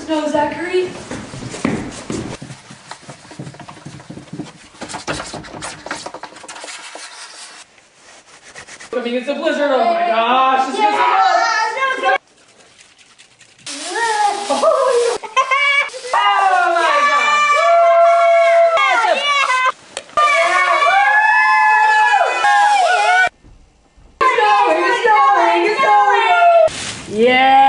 snow, Zachary. I mean, it's a blizzard. Oh my gosh. It's just yeah!